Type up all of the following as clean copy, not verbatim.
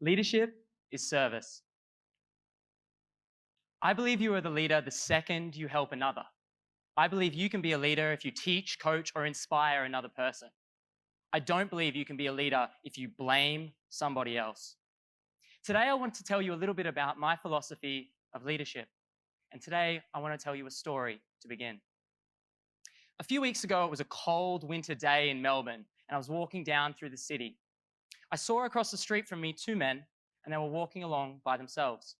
Leadership is service. I believe you are the leader the second you help another. I believe you can be a leader if you teach, coach, or inspire another person. I don't believe you can be a leader if you blame somebody else. Today, I want to tell you a little bit about my philosophy of leadership. And today, I want to tell you a story to begin. A few weeks ago, it was a cold winter day in Melbourne, and I was walking down through the city. I saw across the street from me two men, and they were walking along by themselves.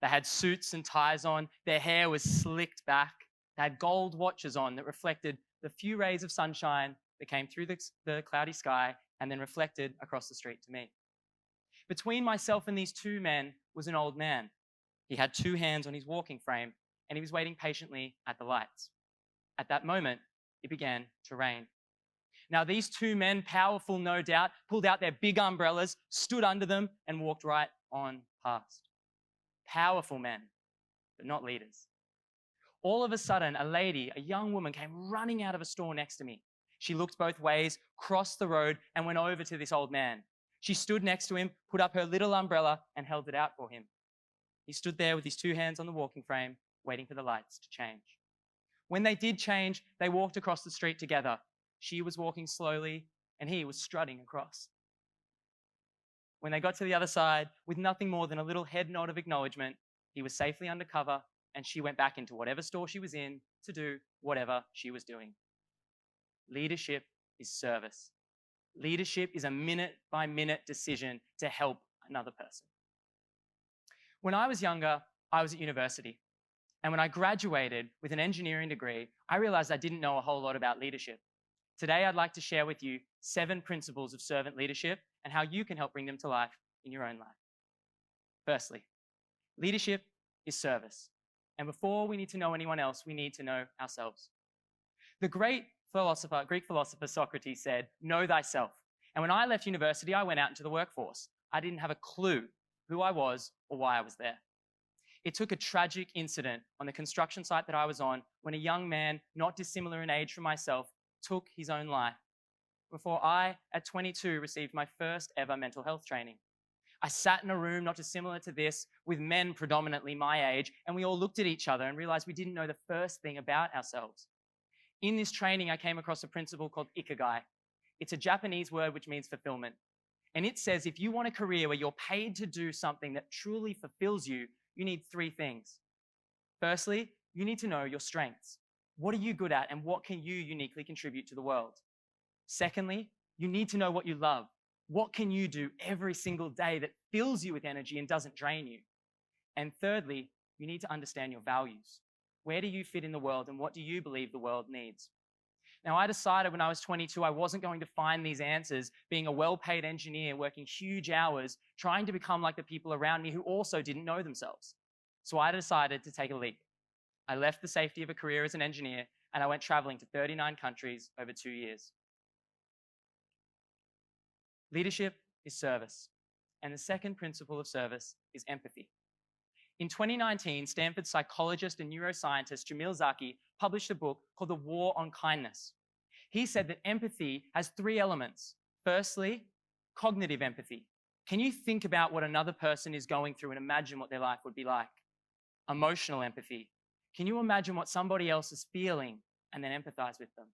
They had suits and ties on, their hair was slicked back, they had gold watches on that reflected the few rays of sunshine that came through the cloudy sky and then reflected across the street to me. Between myself and these two men was an old man. He had two hands on his walking frame, and he was waiting patiently at the lights. At that moment, it began to rain. Now, these two men, powerful no doubt, pulled out their big umbrellas, stood under them, and walked right on past. Powerful men, but not leaders. All of a sudden, a lady, a young woman, came running out of a store next to me. She looked both ways, crossed the road, and went over to this old man. She stood next to him, put up her little umbrella, and held it out for him. He stood there with his two hands on the walking frame, waiting for the lights to change. When they did change, they walked across the street together. She was walking slowly, and he was strutting across. When they got to the other side, with nothing more than a little head nod of acknowledgement, he was safely undercover, and she went back into whatever store she was in to do whatever she was doing. Leadership is service. Leadership is a minute-by-minute decision to help another person. When I was younger, I was at university. And when I graduated with an engineering degree, I realized I didn't know a whole lot about leadership. Today, I'd like to share with you 7 principles of servant leadership and how you can help bring them to life in your own life. Firstly, leadership is service. And before we need to know anyone else, we need to know ourselves. The Greek philosopher Socrates said, "Know thyself." And when I left university, I went out into the workforce. I didn't have a clue who I was or why I was there. It took a tragic incident on the construction site that I was on when a young man, not dissimilar in age from myself, took his own life before I, at 22, received my first ever mental health training. I sat in a room not dissimilar to this with men predominantly my age, and we all looked at each other and realized we didn't know the first thing about ourselves. In this training, I came across a principle called ikigai. It's a Japanese word which means fulfillment. And it says if you want a career where you're paid to do something that truly fulfills you, you need 3 things. Firstly, you need to know your strengths. What are you good at and what can you uniquely contribute to the world? Secondly, you need to know what you love. What can you do every single day that fills you with energy and doesn't drain you? And thirdly, you need to understand your values. Where do you fit in the world and what do you believe the world needs? Now, I decided when I was 22, I wasn't going to find these answers being a well-paid engineer, working huge hours, trying to become like the people around me who also didn't know themselves. So I decided to take a leap. I left the safety of a career as an engineer and I went traveling to 39 countries over 2 years. Leadership is service. And the second principle of service is empathy. In 2019, Stanford psychologist and neuroscientist Jamil Zaki published a book called The War on Kindness. He said that empathy has 3 elements. Firstly, cognitive empathy. Can you think about what another person is going through and imagine what their life would be like? Emotional empathy. Can you imagine what somebody else is feeling and then empathize with them?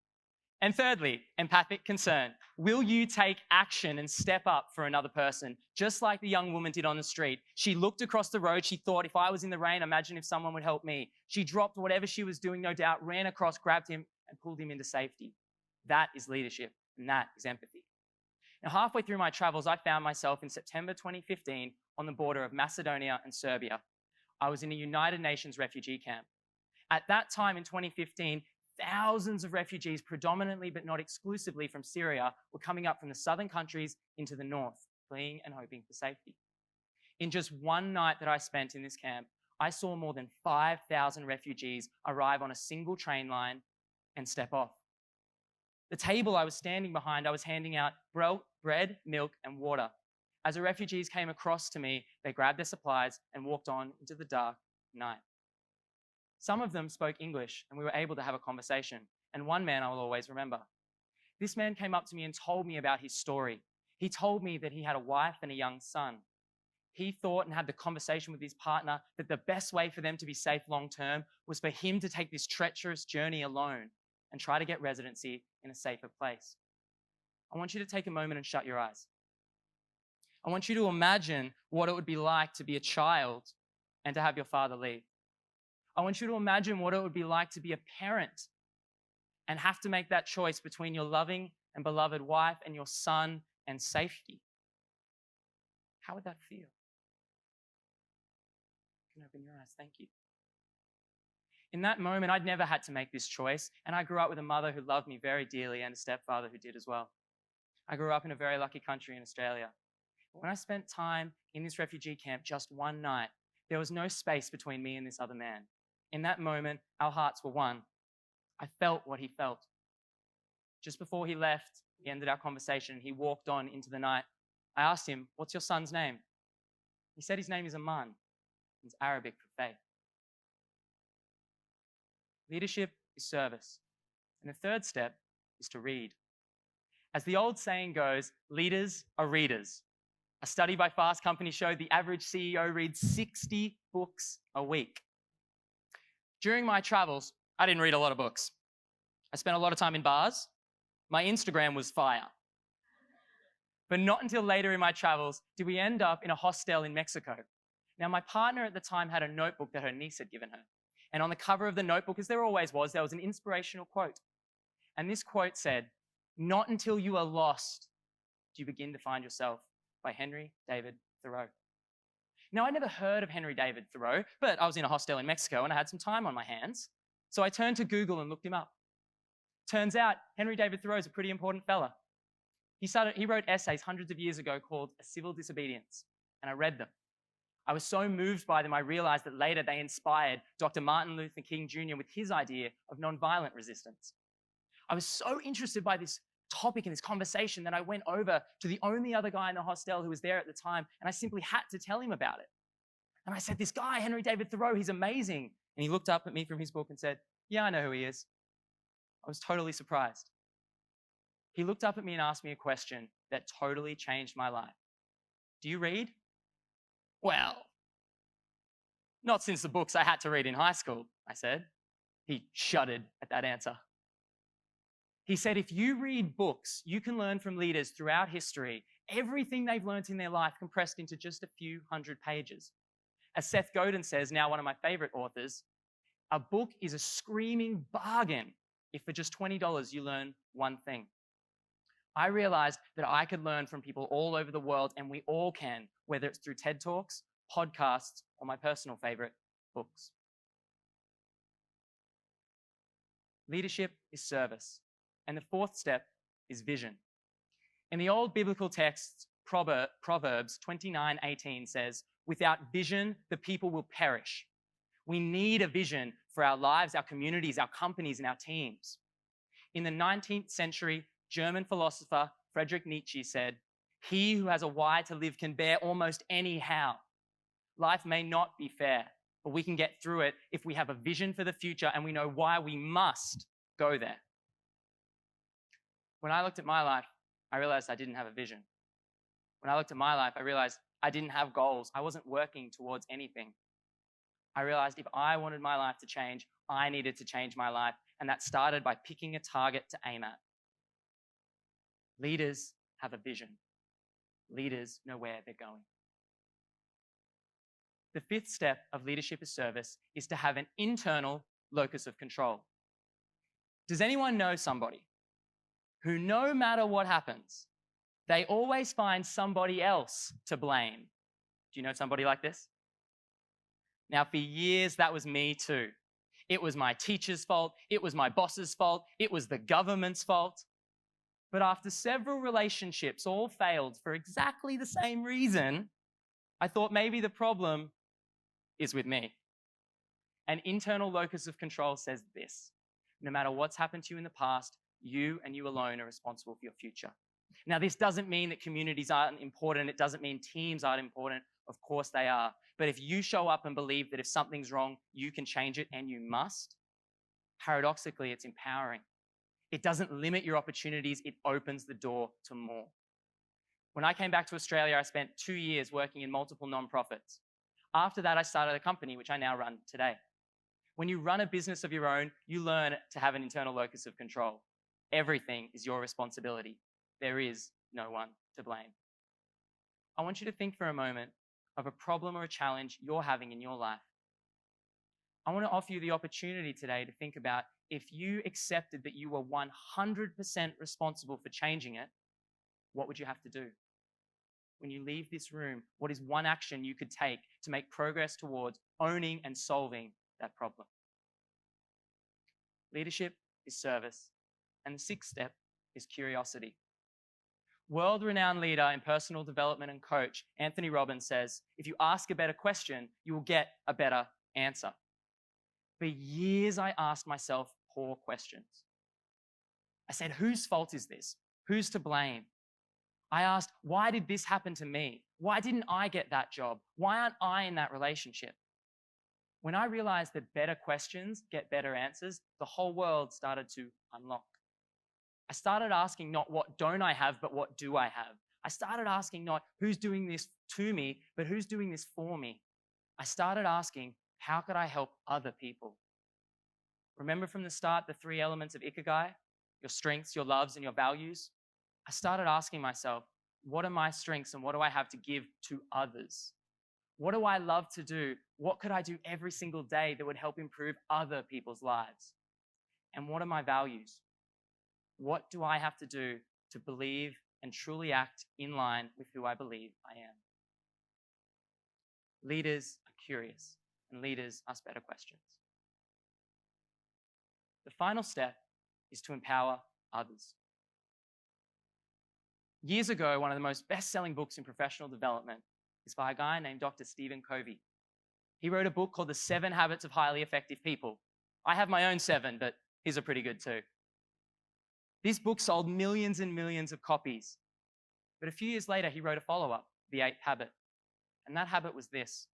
And thirdly, empathic concern. Will you take action and step up for another person, just like the young woman did on the street? She looked across the road. She thought, if I was in the rain, imagine if someone would help me. She dropped whatever she was doing, no doubt, ran across, grabbed him, and pulled him into safety. That is leadership, and that is empathy. Now, halfway through my travels, I found myself in September 2015 on the border of Macedonia and Serbia. I was in a United Nations refugee camp. At that time in 2015, thousands of refugees, predominantly but not exclusively from Syria, were coming up from the southern countries into the north, fleeing and hoping for safety. In just one night that I spent in this camp, I saw more than 5,000 refugees arrive on a single train line and step off. The table I was standing behind, I was handing out bread, milk, and water. As the refugees came across to me, they grabbed their supplies and walked on into the dark night. Some of them spoke English, and we were able to have a conversation. And one man I will always remember. This man came up to me and told me about his story. He told me that he had a wife and a young son. He thought and had the conversation with his partner that the best way for them to be safe long-term was for him to take this treacherous journey alone and try to get residency in a safer place. I want you to take a moment and shut your eyes. I want you to imagine what it would be like to be a child and to have your father leave. I want you to imagine what it would be like to be a parent and have to make that choice between your loving and beloved wife and your son and safety. How would that feel? You can open your eyes. Thank you. In that moment, I'd never had to make this choice, and I grew up with a mother who loved me very dearly and a stepfather who did as well. I grew up in a very lucky country in Australia. When I spent time in this refugee camp just one night, there was no space between me and this other man. In that moment, our hearts were one. I felt what he felt. Just before he left, we ended our conversation and he walked on into the night. I asked him, "What's your son's name?" He said his name is Aman. It's Arabic for faith. Leadership is service. And the third step is to read. As the old saying goes, leaders are readers. A study by Farr's company showed the average CEO reads 60 books a week. During my travels, I didn't read a lot of books. I spent a lot of time in bars. My Instagram was fire. But not until later in my travels did we end up in a hostel in Mexico. Now, my partner at the time had a notebook that her niece had given her. And on the cover of the notebook, as there always was, there was an inspirational quote. And this quote said, "Not until you are lost do you begin to find yourself," by Henry David Thoreau. Now, I'd never heard of Henry David Thoreau, but I was in a hostel in Mexico and I had some time on my hands. So I turned to Google and looked him up. Turns out, Henry David Thoreau is a pretty important fella. He wrote essays hundreds of years ago called A Civil Disobedience, and I read them. I was so moved by them, I realized that later they inspired Dr. Martin Luther King Jr. with his idea of nonviolent resistance. I was so interested by this topic and this conversation that I went over to the only other guy in the hostel who was there at the time, and I simply had to tell him about it. And I said, "This guy, Henry David Thoreau, he's amazing." And he looked up at me from his book and said, "Yeah, I know who he is." I was totally surprised. He looked up at me and asked me a question that totally changed my life. "Do you read?" "Well, not since the books I had to read in high school," I said. He shuddered at that answer. He said, "If you read books, you can learn from leaders throughout history everything they've learned in their life compressed into just a few hundred pages." As Seth Godin says, now one of my favorite authors, a book is a screaming bargain if for just $20 you learn one thing. I realized that I could learn from people all over the world, and we all can, whether it's through TED Talks, podcasts, or my personal favorite, books. Leadership is service. And the fourth step is vision. In the old biblical texts, Proverbs 29:18 says, "Without vision, the people will perish." We need a vision for our lives, our communities, our companies, and our teams. In the 19th century, German philosopher Friedrich Nietzsche said, "He who has a why to live can bear almost any how." Life may not be fair, but we can get through it if we have a vision for the future and we know why we must go there. When I looked at my life, I realized I didn't have a vision. When I looked at my life, I realized I didn't have goals. I wasn't working towards anything. I realized if I wanted my life to change, I needed to change my life. And that started by picking a target to aim at. Leaders have a vision. Leaders know where they're going. The fifth step of leadership as service is to have an internal locus of control. Does anyone know somebody who, no matter what happens, they always find somebody else to blame? Do you know somebody like this? Now, for years, that was me too. It was my teacher's fault. It was my boss's fault. It was the government's fault. But after several relationships all failed for exactly the same reason, I thought maybe the problem is with me. An internal locus of control says this: no matter what's happened to you in the past, you and you alone are responsible for your future. Now, this doesn't mean that communities aren't important. It doesn't mean teams aren't important. Of course they are. But if you show up and believe that if something's wrong, you can change it, and you must, paradoxically, it's empowering. It doesn't limit your opportunities. It opens the door to more. When I came back to Australia, I spent 2 years working in multiple nonprofits. After that, I started a company, which I now run today. When you run a business of your own, you learn to have an internal locus of control. Everything is your responsibility. There is no one to blame. I want you to think for a moment of a problem or a challenge you're having in your life. I want to offer you the opportunity today to think about if you accepted that you were 100% responsible for changing it, what would you have to do? When you leave this room, what is one action you could take to make progress towards owning and solving that problem? Leadership is service, and the sixth step is curiosity. World-renowned leader in personal development and coach, Anthony Robbins says, if you ask a better question, you will get a better answer. For years, I asked myself poor questions. I said, whose fault is this? Who's to blame? I asked, why did this happen to me? Why didn't I get that job? Why aren't I in that relationship? When I realized that better questions get better answers, the whole world started to unlock. I started asking not what don't I have, but what do I have? I started asking not who's doing this to me, but who's doing this for me? I started asking, how could I help other people? Remember from the start the 3 elements of Ikigai? Your strengths, your loves, and your values? I started asking myself, what are my strengths and what do I have to give to others? What do I love to do? What could I do every single day that would help improve other people's lives? And what are my values? What do I have to do to believe and truly act in line with who I believe I am? Leaders are curious, and leaders ask better questions. The final step is to empower others. Years ago, one of the most best-selling books in professional development is by a guy named Dr. Stephen Covey. He wrote a book called The 7 Habits of Highly Effective People. I have my own 7, but his are pretty good too. This book sold millions and millions of copies. But a few years later, he wrote a follow-up, The 8th Habit. And that habit was this: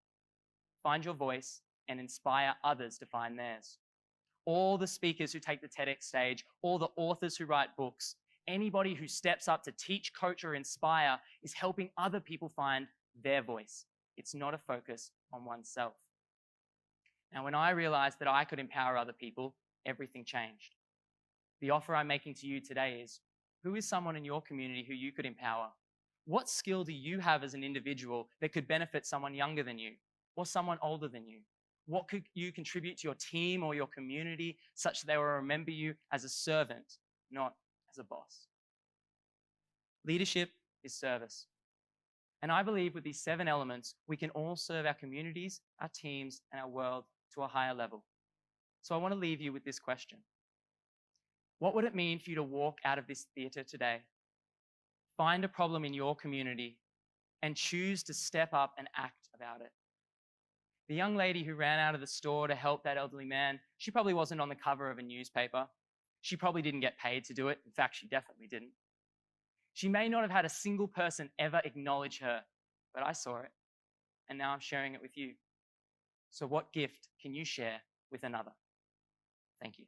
find your voice and inspire others to find theirs. All the speakers who take the TEDx stage, all the authors who write books, anybody who steps up to teach, coach, or inspire is helping other people find their voice. It's not a focus on oneself. Now, when I realized that I could empower other people, everything changed. The offer I'm making to you today is, who is someone in your community who you could empower? What skill do you have as an individual that could benefit someone younger than you or someone older than you? What could you contribute to your team or your community such that they will remember you as a servant, not as a boss? Leadership is service. And I believe with these 7 elements, we can all serve our communities, our teams, and our world to a higher level. So I want to leave you with this question. What would it mean for you to walk out of this theatre today, find a problem in your community, and choose to step up and act about it? The young lady who ran out of the store to help that elderly man, she probably wasn't on the cover of a newspaper. She probably didn't get paid to do it. In fact, she definitely didn't. She may not have had a single person ever acknowledge her, but I saw it, and now I'm sharing it with you. So what gift can you share with another? Thank you.